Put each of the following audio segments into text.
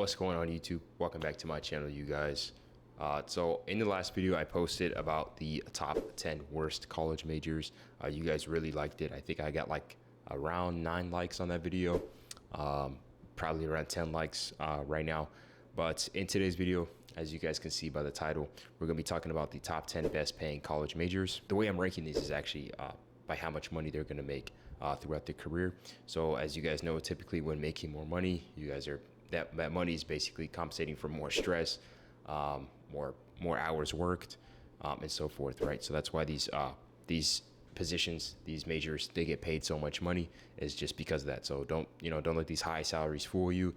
What's going on YouTube? Welcome back to my channel, you guys. So in the last video I posted about the top 10 worst college majors. You guys really liked it. I think I got like around 9 likes on that video, probably around 10 likes right now. But in today's video, as you guys can see by the title, we're gonna be talking about the top 10 best paying college majors. The way I'm ranking these is actually by how much money they're gonna make throughout their career. So as you guys know, typically when making more money, you guys are that money is basically compensating for more stress, more hours worked, and so forth, right? So that's why these positions, these majors, they get paid so much money, is just because of that. So don't let these high salaries fool you.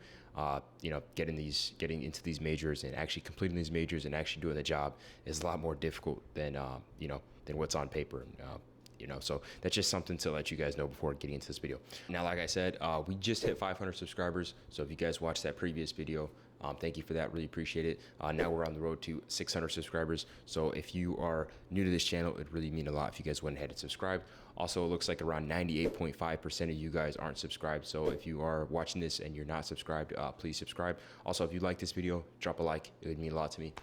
Getting into these majors and actually completing these majors and actually doing the job is a lot more difficult than than what's on paper. So that's just something to let you guys know before getting into this video. Now, like I said, we just hit 500 subscribers. So if you guys watched that previous video, thank you for that. Really appreciate it. Now we're on the road to 600 subscribers. So if you are new to this channel, it'd really mean a lot if you guys went ahead and subscribed. Also, it looks like around 98.5% of you guys aren't subscribed. So if you are watching this and you're not subscribed, please subscribe. Also, if you like this video, drop a like. It would mean a lot to me.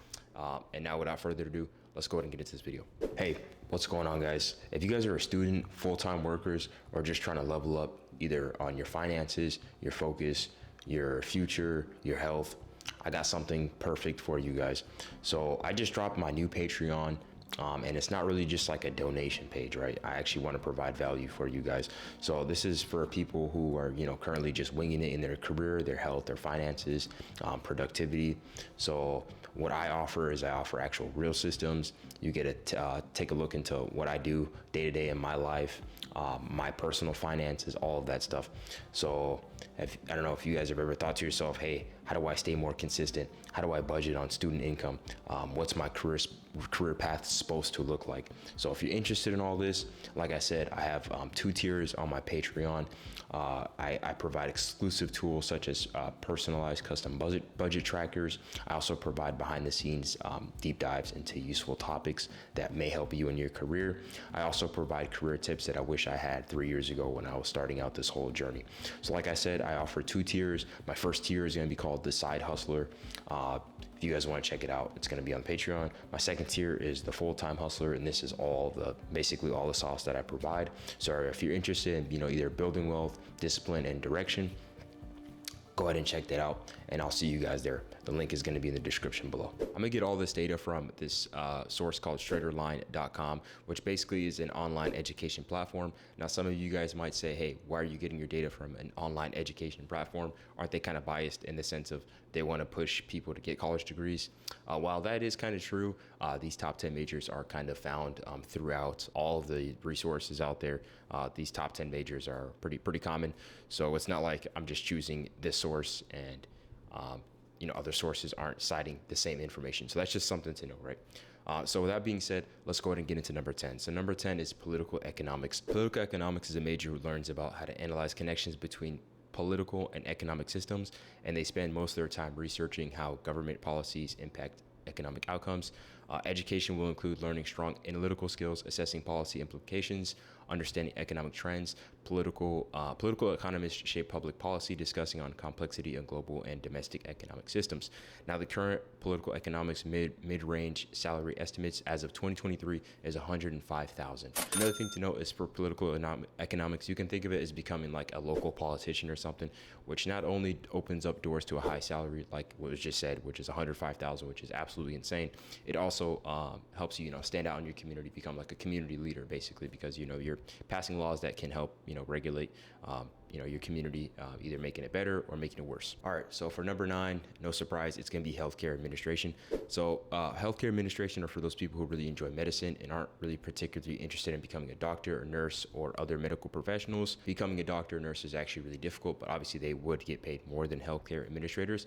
And now without further ado, let's go ahead and get into this video. Hey, what's going on, guys? If you guys are a student, full-time workers, or just trying to level up either on your finances, your focus, your future, your health, I got something perfect for you guys. So I just dropped my new Patreon. And it's not really just like a donation page, right? I actually want to provide value for you guys. So this is for people who are, currently just winging it in their career, their health, their finances, productivity. So what I offer is I offer actual real systems. You get to take a look into what I do day to day in my life, my personal finances, all of that stuff. So I don't know if you guys have ever thought to yourself, hey, how do I stay more consistent? How do I budget on student income? What's my career path supposed to look like? So if you're interested in all this, like I said, I have 2 tiers on my Patreon. I provide exclusive tools such as personalized custom budget trackers. I also provide behind the scenes deep dives into useful topics that may help you in your career. I also provide career tips that I wish I had 3 years ago when I was starting out this whole journey. So like I said, I offer 2 tiers. My first tier is going to be called the Side Hustler. If you guys want to check it out, it's going to be on Patreon. My second tier is the Full-Time Hustler, and this is basically all the sauce that I provide. So if you're interested in either building wealth, discipline, and direction, go ahead and check that out, and I'll see you guys there. The link is going to be in the description below. I'm going to get all this data from this source called straighterline.com, which basically is an online education platform. Now, some of you guys might say, hey, why are you getting your data from an online education platform? Aren't they kind of biased in the sense of they want to push people to get college degrees? While that is kind of true, these top 10 majors are kind of found throughout all of the resources out there. These top 10 majors are pretty common. So it's not like I'm just choosing this source and other sources aren't citing the same information. So that's just something to know, right? So with that being said, let's go ahead and get into number 10. So number 10 is political economics. Political economics is a major who learns about how to analyze connections between political and economic systems, and they spend most of their time researching how government policies impact economic outcomes. Education will include learning strong analytical skills, assessing policy implications, understanding economic trends. Political economists shape public policy, discussing on complexity of global and domestic economic systems. Now, the current political economics mid-range salary estimates as of 2023 is $105,000. Another thing to note is for political economics, you can think of it as becoming like a local politician or something, which not only opens up doors to a high salary, like what was just said, which is $105,000, which is absolutely insane. It also helps you, stand out in your community, become like a community leader, basically, because you're passing laws that can help regulate your community, either making it better or making it worse. All right, so for number 9, no surprise, it's going to be healthcare administration. So healthcare administration are for those people who really enjoy medicine and aren't really particularly interested in becoming a doctor or nurse or other medical professionals. Becoming a doctor or nurse is actually really difficult, but obviously they would get paid more than healthcare administrators.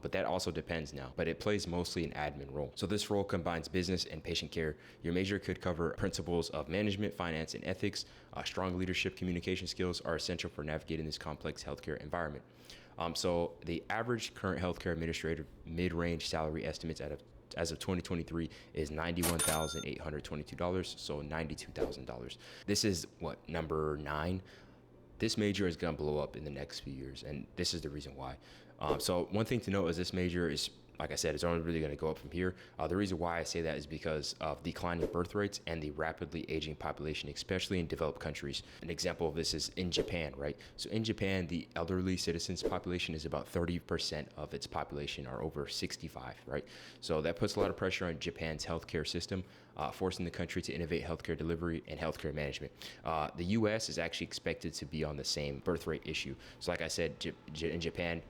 But that also depends now, but it plays mostly an admin role. So this role combines business and patient care. Your major could cover principles of management, finance, and ethics. Strong leadership communication skills are essential for navigating this complex healthcare environment. So the average current healthcare administrator mid-range salary estimates as of 2023 is $91,822, so $92,000. This is number 9. This major is going to blow up in the next few years, and this is the reason why. So one thing to note is this major is, like I said, it's only really going to go up from here. The reason why I say that is because of declining birth rates and the rapidly aging population, especially in developed countries. An example of this is in Japan, right? So in Japan, the elderly citizens population is about 30% of its population are over 65, right? So that puts a lot of pressure on Japan's healthcare system, forcing the country to innovate healthcare delivery and healthcare management. The U.S. is actually expected to be on the same birth rate issue. So like I said, in Japan,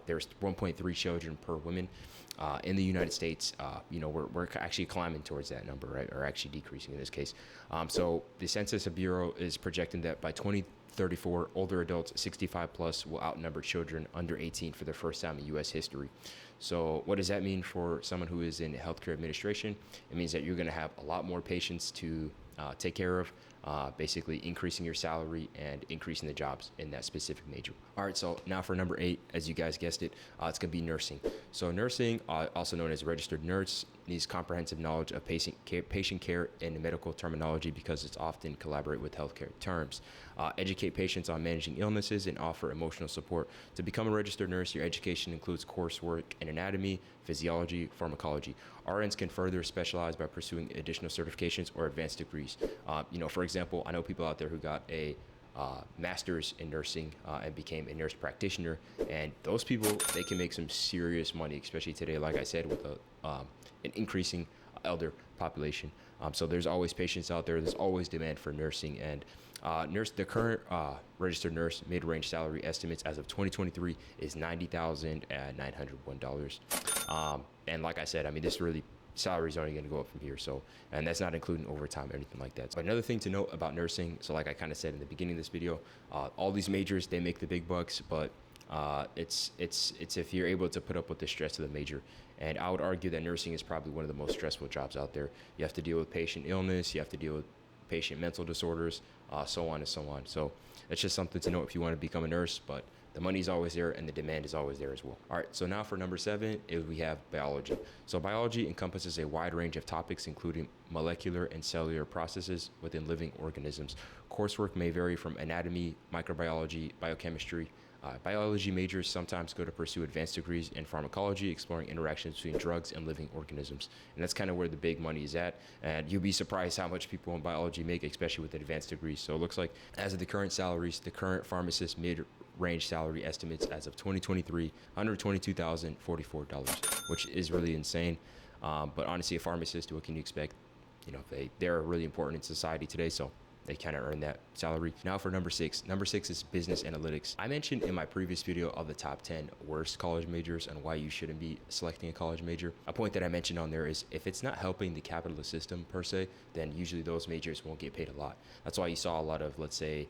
there's 1.3 children per woman. In the United States, we're actually climbing towards that number, right? Or actually decreasing in this case. So the Census Bureau is projecting that by 2034, older adults 65 plus will outnumber children under 18 for the first time in U.S. history. So what does that mean for someone who is in healthcare administration? It means that you're going to have a lot more patients to take care of, basically increasing your salary and increasing the jobs in that specific major. All right, so now for number 8, as you guys guessed it, it's going to be nursing. So nursing, also known as registered nurse, needs comprehensive knowledge of patient care and medical terminology because it's often collaborate with healthcare terms. Educate patients on managing illnesses and offer emotional support. To become a registered nurse, your education includes coursework in anatomy, physiology, pharmacology. RNs can further specialize by pursuing additional certifications or advanced degrees. For example, I know people out there who got a master's in nursing and became a nurse practitioner, and those people, they can make some serious money, especially today, like I said, with an increasing elder population. So there's always patients out there. There's always demand for nursing, and the current registered nurse mid-range salary estimates as of 2023 is $90,901. And like I said, I mean, this really salary is only going to go up from here. So, and that's not including overtime or anything like that. So another thing to note about nursing, so like I kind of said in the beginning of this video, all these majors, they make the big bucks, but it's if you're able to put up with the stress of the major. And I would argue that nursing is probably one of the most stressful jobs out there. You have to deal with patient illness, you have to deal with patient mental disorders, so on and so on. So it's just something to know if you want to become a nurse, but the money is always there and the demand is always there as well. All right, so now for number 7, we have biology. So biology encompasses a wide range of topics, including molecular and cellular processes within living organisms. Coursework may vary from anatomy, microbiology, biochemistry. Biology majors sometimes go to pursue advanced degrees in pharmacology, exploring interactions between drugs and living organisms. And that's kind of where the big money is at. And you'll be surprised how much people in biology make, especially with advanced degrees. So it looks like as of the current salaries, the current pharmacist mid-range salary estimates as of 2023, $122,044, which is really insane. But honestly, a pharmacist, what can you expect? They're really important in society today. So they kind of earn that salary. Now for number 6. Number 6 is business analytics. I mentioned in my previous video of the top 10 worst college majors and why you shouldn't be selecting a college major. A point that I mentioned on there is if it's not helping the capitalist system per se, then usually those majors won't get paid a lot. That's why you saw a lot of, let's say,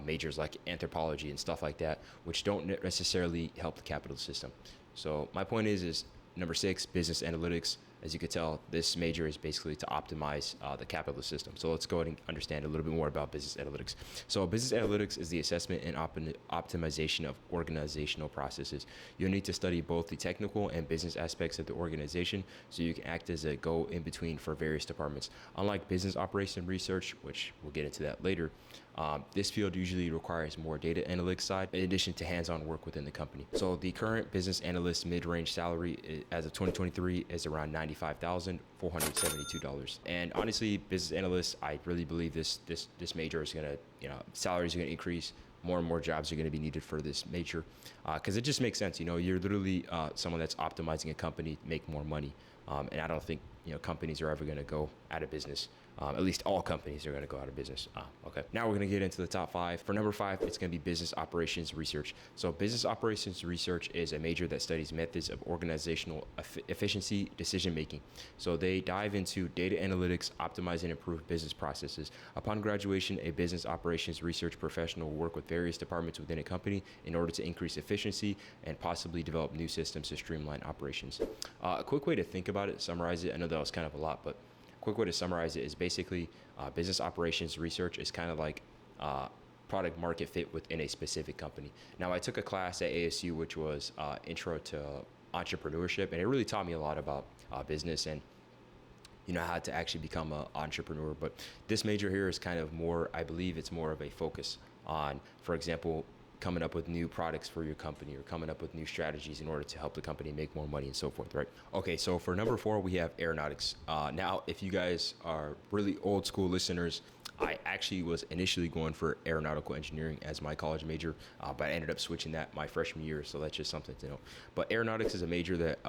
majors like anthropology and stuff like that, which don't necessarily help the capitalist system. So my point is number 6, business analytics. As you could tell, this major is basically to optimize the capitalist system. So let's go ahead and understand a little bit more about business analytics. So business analytics is the assessment and optimization of organizational processes. You'll need to study both the technical and business aspects of the organization so you can act as a go-in-between for various departments. Unlike business operation research, which we'll get into that later, this field usually requires more data analytics side in addition to hands-on work within the company. So the current business analyst mid-range salary as of 2023 is around $95,472. And honestly, business analysts, I really believe this major is gonna, salaries are gonna increase. More and more jobs are going to be needed for this major because it just makes sense. You're literally someone that's optimizing a company to make more money. And I don't think companies are ever going to go out of business. At least all companies are going to go out of business. Okay. Now we're going to get into the top 5. For number 5, it's going to be business operations research. So business operations research is a major that studies methods of organizational efficiency decision making. So they dive into data analytics, optimize and improve business processes. Upon graduation, a business operations research professional will work with various departments within a company in order to increase efficiency and possibly develop new systems to streamline operations. A quick way to think about it, summarize it, I know that was kind of a lot, but quick way to summarize it is basically business operations research is kind of like product market fit within a specific company. Now, I took a class at ASU, which was Intro to Entrepreneurship, and it really taught me a lot about business and how to actually become an entrepreneur. But this major here is kind of more, I believe it's more of a focus on, for example, coming up with new products for your company or coming up with new strategies in order to help the company make more money and so forth, right? Okay, so for number 4, we have aeronautics. Now, if you guys are really old school listeners, I actually was initially going for aeronautical engineering as my college major, but I ended up switching that my freshman year, so that's just something to know. But aeronautics is a major that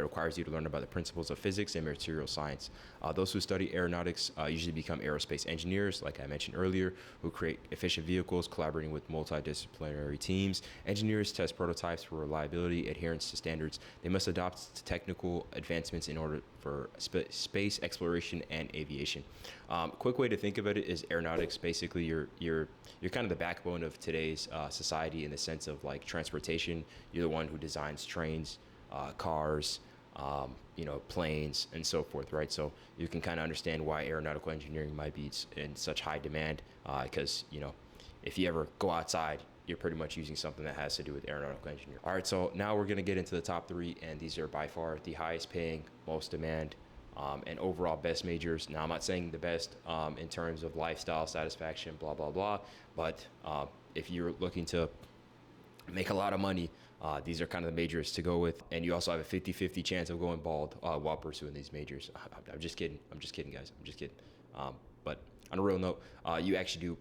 requires you to learn about the principles of physics and material science. Those who study aeronautics usually become aerospace engineers, like I mentioned earlier, who create efficient vehicles, collaborating with multidisciplinary teams. Engineers test prototypes for reliability, adherence to standards. They must adopt technical advancements in order for space exploration and aviation. Quick way to think of it is aeronautics. Basically, you're kind of the backbone of today's society in the sense of like transportation. You're the one who designs trains, cars, planes, and so forth, right? So you can kind of understand why aeronautical engineering might be in such high demand, because if you ever go outside, you're pretty much using something that has to do with aeronautical engineering. All right, so now we're gonna get into the top 3, and these are by far the highest paying, most demand, and overall best majors. Now, I'm not saying the best in terms of lifestyle satisfaction, blah, blah, blah, but if you're looking to make a lot of money, these are kind of the majors to go with. And you also have a 50-50 chance of going bald while pursuing these majors. I'm just kidding. I'm just kidding, guys. I'm just kidding. But on a real note, you actually do.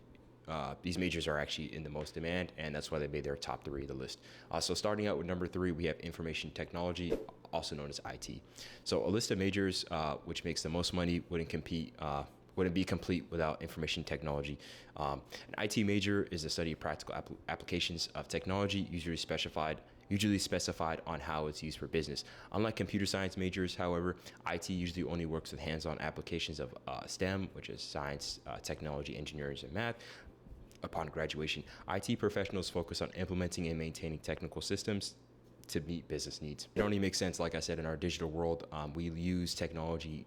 These majors are actually in the most demand, and that's why they made their top 3 of the list. So starting out with number 3, we have information technology, also known as IT. So a list of majors which makes the most money wouldn't be complete without information technology. An IT major is the study of practical applications of technology, usually specified on how it's used for business. Unlike computer science majors, however, IT usually only works with hands-on applications of STEM, which is science, technology, engineering, and math. Upon graduation, IT professionals focus on implementing and maintaining technical systems to meet business needs. It only makes sense, like I said, in our digital world, we use technology,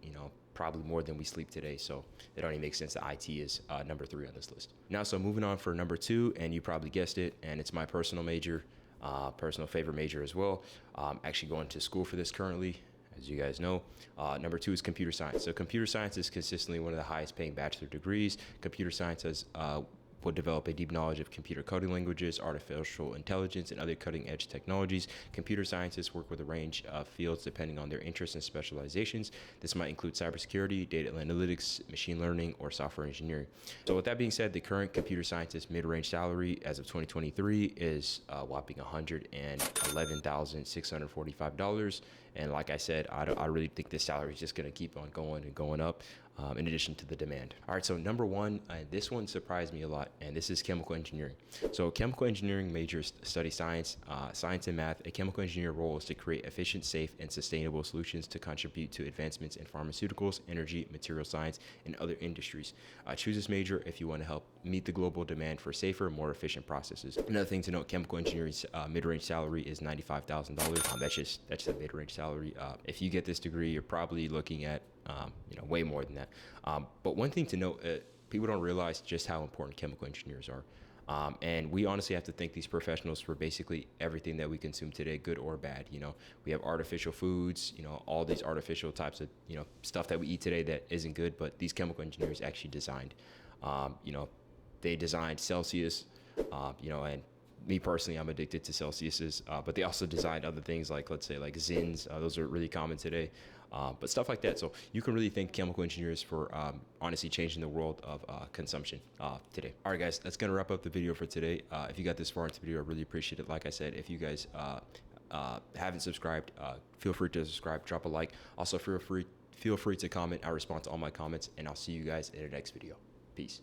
probably more than we sleep today. So it only makes sense that IT is number 3 on this list. Now, so moving on for number 2, and you probably guessed it, and it's my personal major, personal favorite major as well. Actually going to school for this currently, as you guys know. Number 2 is computer science. So computer science is consistently one of the highest paying bachelor degrees. Computer science will develop a deep knowledge of computer coding languages, artificial intelligence, and other cutting-edge technologies. Computer scientists work with a range of fields depending on their interests and specializations. This might include cybersecurity, data analytics, machine learning, or software engineering. So with that being said, the current computer scientist mid-range salary as of 2023 is a whopping $111,645. And like I said, I really think this salary is just going to keep on going and going up, in addition to the demand. All right, so number 1, this one surprised me a lot, and this is chemical engineering. So chemical engineering majors study science and math. A chemical engineer role is to create efficient, safe, and sustainable solutions to contribute to advancements in pharmaceuticals, energy, material science, and other industries. Choose this major if you want to help meet the global demand for safer, more efficient processes. Another thing to note, chemical engineering's mid-range salary is $95,000. That's the mid-range salary. If you get this degree, you're probably looking at way more than that. But one thing to note, people don't realize just how important chemical engineers are. And we honestly have to thank these professionals for basically everything that we consume today, good or bad. We have artificial foods, all these artificial types of, stuff that we eat today that isn't good, but these chemical engineers actually designed. They designed Celsius, and me personally, I'm addicted to Celsius's, but they also designed other things like, let's say, like Zins. Those are really common today, but stuff like that. So you can really thank chemical engineers for honestly changing the world of consumption today. All right, guys, that's going to wrap up the video for today. If you got this far into the video, I really appreciate it. Like I said, if you guys haven't subscribed, feel free to subscribe, drop a like. Also, feel free to comment. I respond to all my comments, and I'll see you guys in the next video. Peace.